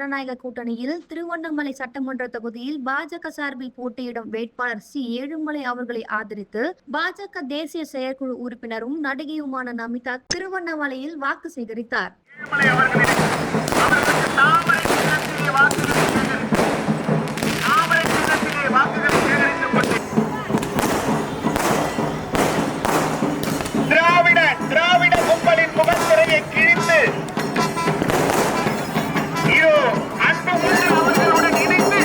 ஜனநாயக கூட்டணியில் திருவண்ணாமலை சட்டமன்ற தொகுதியில் பாஜக சார்பில் போட்டியிடும் வேட்பாளர் சி ஏழுமலை அவர்களை ஆதரித்து பாஜக தேசிய செயற்குழு உறுப்பினரும் நடிகையுமான நமிதா திருவண்ணாமலையில் வாக்கு சேகரித்தார். திராவிட கும்பலின் முகத்திரையை கிழித்து அவர்களுடன் இணைந்து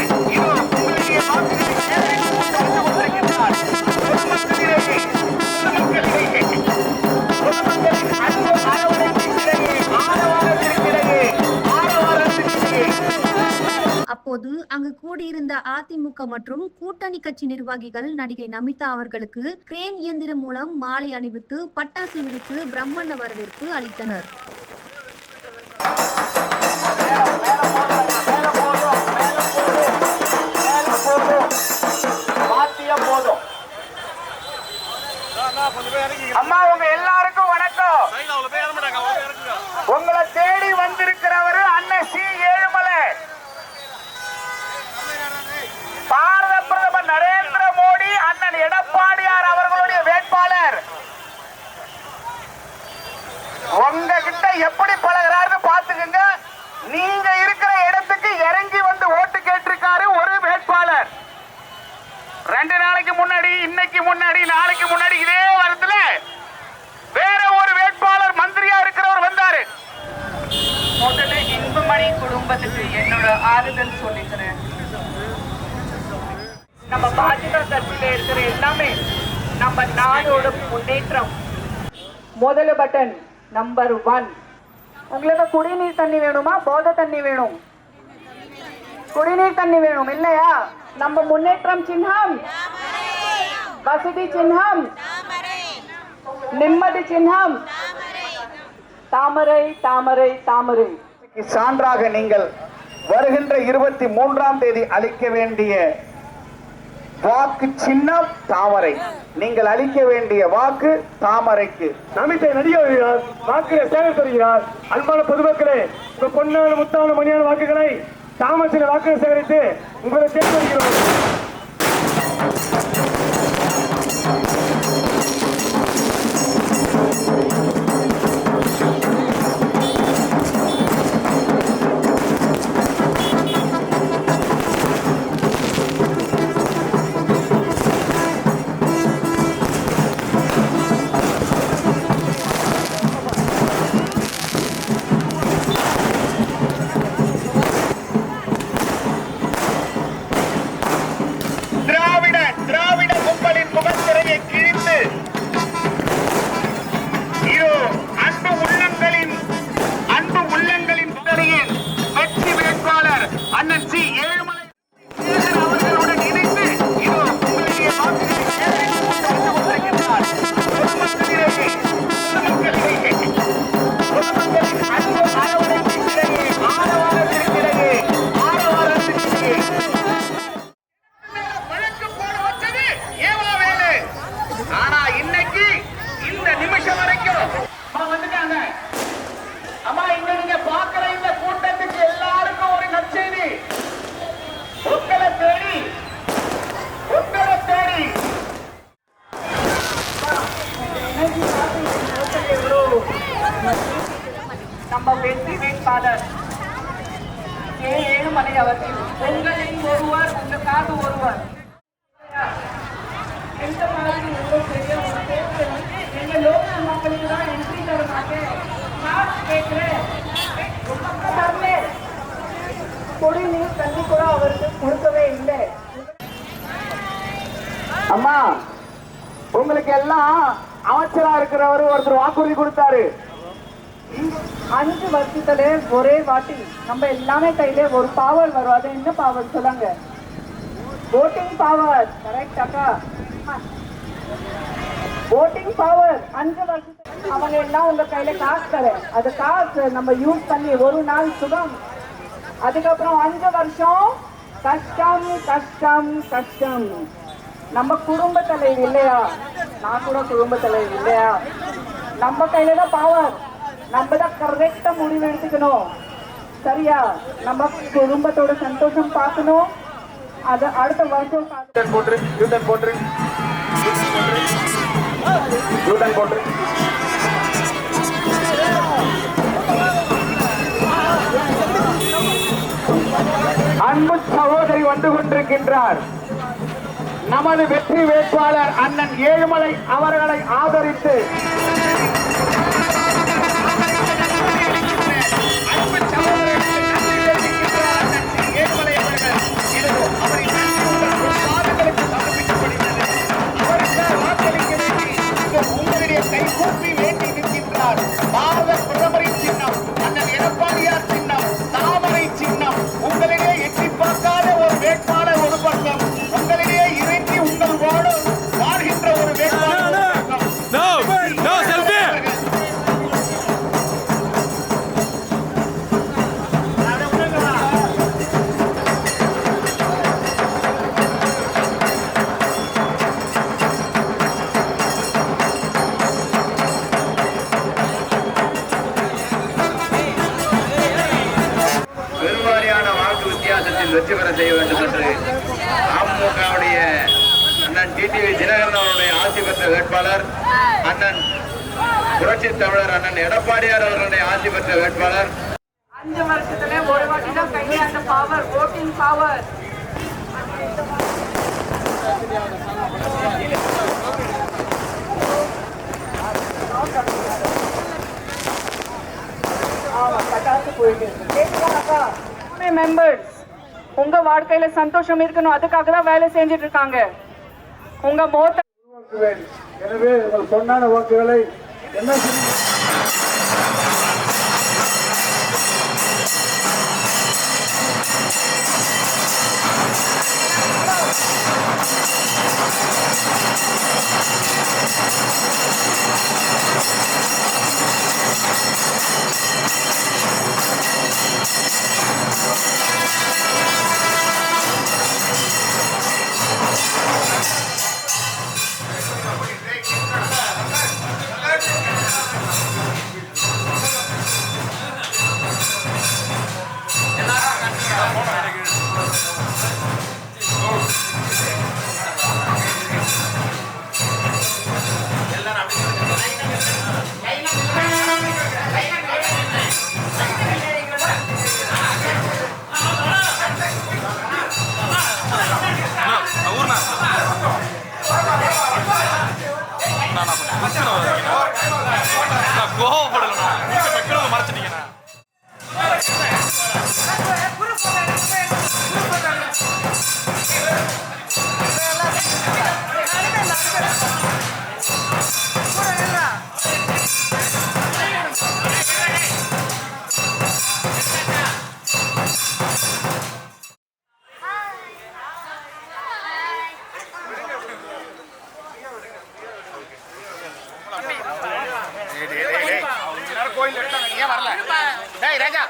அப்போது அங்கு கூடியிருந்த அதிமுக மற்றும் கூட்டணி கட்சி நிர்வாகிகள் நடிகை நமிதா அவர்களுக்கு கிரேன் இயந்திரம் மூலம் மாலை அணிவித்து பட்டாசு வெடித்து பிரம்மாண்ட வரவேற்பு அளித்தனர். அம்மா உங்க எல்லாருக்கும் வணக்கம். உங்களை தேடி வந்திருக்கிறவர் அண்ணன் சி ஏழுமலை. பாரத பிரதமர் நரேந்திர மோடி அண்ணன் எடப்பாடியார் அவர்களுடைய வேட்பாளர். உங்ககிட்ட எப்படி பழகிறாரு பாத்துக்கங்க. நீங்க இருக்கிற இடத்துக்கு இறங்கி வந்து ஓட்டு கேட்டிருக்காரு ஒரு வேட்பாளர். 2 நாளைக்கு முன்னாடி, இன்னைக்கு முன்னாடி, நாளைக்கு முன்னாடி இதே வாரத்துல வேற ஒரு வேட்பாளர் மந்திரியா இருக்கிறவர் வந்தாரு. முதல்ல இன்பமணி குடும்பத்துக்கு என்னோட ஆறுதல் சொல்லிக்கிறேன். நம்ம பாஜக கட்சியில இருக்கிற எல்லாமே நம்ம நாடோட முன்னேற்றம். முதல் பட்டன் நம்பர் 1. உங்களுக்கு குடிநீர் தண்ணி வேணுமா, போதை தண்ணி வேணும்? குடிநீர் தண்ணி வேணும் இல்லையா? நம்ம முன்னேற்றம் சின்னம், வசதி சின்னம், நிம்மதி சின்னம், தாமரை தாமரை தாமரை. சான்றாக நீங்கள் வருகின்ற 23ஆம் தேதி அளிக்க வேண்டிய வாக்கு சின்னம் தாமரை. நீங்கள் அளிக்க வேண்டிய வாக்கு தாமரைக்கு. நமித்தை நடிகர் வாக்குகளை சேகரித்திருக்கிறார். அன்பான பொதுமக்களே, உங்க பொன்னான முத்தான மணியான வாக்குகளை தாமரை வாக்குகளை சேகரித்து உங்களை தேர்ந்தெடுக்கிறோம். திராவிட கும்பலின் முகத்திரையை கிழித்து அன்பு உள்ளங்களின் வெற்றி வேட்பாளர் அண்ணன் சி ஏழுமலை அவர்களுடன் இணைந்து நம்ம வெற்றி வேட்பாளர் கே ஏழுமலை அவர்கள். உங்களில் ஒருவர், உங்களுக்காக ஒருவர். எந்த மாதிரி எங்க லோக்கல் மக்களுக்கு தான் என்ட்ரி தர மாட்டேன் கேட்கிறேன். குடிநீர் தண்ணி கூட அவருக்கு கொடுக்கவே இல்லை. அம்மா உங்களுக்கு எல்லாம் அமைச்சரா இருக்கிறவர் ஒருத்தர் வாக்குறுதி கொடுத்தாரு. 5 வருஷத்துல ஒரே வாட்டி நம்ம எல்லாமே கையில ஒரு பவர் வரும். அது என்ன பவர் சொல்லுங்க? Voting power. கரெக்ட் அக்கா, ஓட்டிங் பவர். 5 வருஷத்துல அவங்க எல்லாம் உங்க கையில காசு தர, அது காசு நம்ம யூஸ் பண்ணி ஒரு நாள் சுகம். அதுக்கப்புறம் 5 வருஷம் கஷ்டம் கஷ்டம் கஷ்டம். நம்ம குடும்ப தலைவர் இல்லையா? நான் கூட குடும்ப தலைவர் இல்லையா? நம்ம கையில தான் பவர். நம்ம தான் கரெக்டா முடிவு எடுத்துக்கணும். சரியா? நம்ம குடும்பத்தோட சந்தோஷம் பார்க்கணும். அது அடுத்த வருஷம் போட்டு யூட்டன் போட்டு யூட்டன் போட்டு அன்பு சகோதரி வந்து கொண்டிருக்கின்றார். நமது வெற்றி வேட்பாளர் அண்ணன் ஏழுமலை அவர்களை ஆதரித்து உங்களுடைய கைகூப்பி வேண்டி நிற்கின்றார். பாரத பிரதமரின் சின்னம் அண்ணன் எடப்பாடியார் சின்னம் தாமரை சின்னம். உங்களிடையே எட்டி பார்க்காத ஒரு வேட்பாளர் ஒரு பக்கம், உங்களிடையே இறங்கி உங்கள் வாழ்கின்ற ஒரு வேட்பாளர் ஒரு பக்கம். பெருவாரியான வாக்கு வித்தியாசத்தில் வெற்றி பெற செய்ய வேண்டும் என்று அமமுகவுடைய அண்ணன் டிடிவி தினகரன் அவருடைய ஆட்சி பெற்ற வேட்பாளர் அண்ணன் புரட்சி தமிழர் அண்ணன் எடப்பாடியார் அவர்களுடைய ஆட்சி பெற்ற வேட்பாளர் 5 வருஷத்துல ஒரு வாட்டி தான் கையில அந்த பவர், ஓட்டிங் பவர். மெம்பர்ஸ், உங்க வாழ்க்கையில சந்தோஷம் இருக்கணும், அதுக்காக தான் வேலை செஞ்சுட்டு இருக்காங்க. உங்க மோத்த எனவே உங்கள் பொன்னான வாக்குகளை என்ன மறைச்சிட்டீங்க. கோயில் ஏன் வரல? ராஜா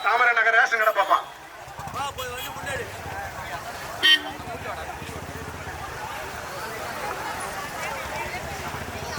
தாமரை நகர் ரேஷன் கடை பாப்பா.